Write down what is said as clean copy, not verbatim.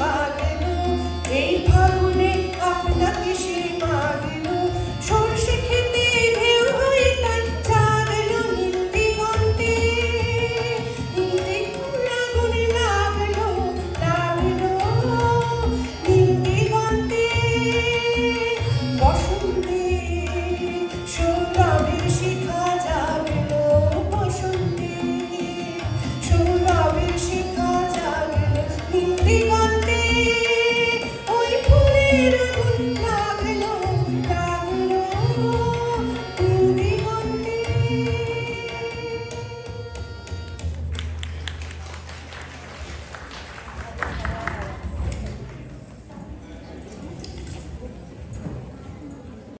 বাগলো এই ফাগুনে আপনাকে সে মাগলো সরষে খেতে ঢেউ হয়ে তাই জাগলো নীল দিগন্তে আগুন লাগলো নীল দিগন্তে বসন্তে সৌরভের শিখা জাগলো বসন্তে সৌরভের শিখা জাগলো নীল দিগন্তে ওই ফুলের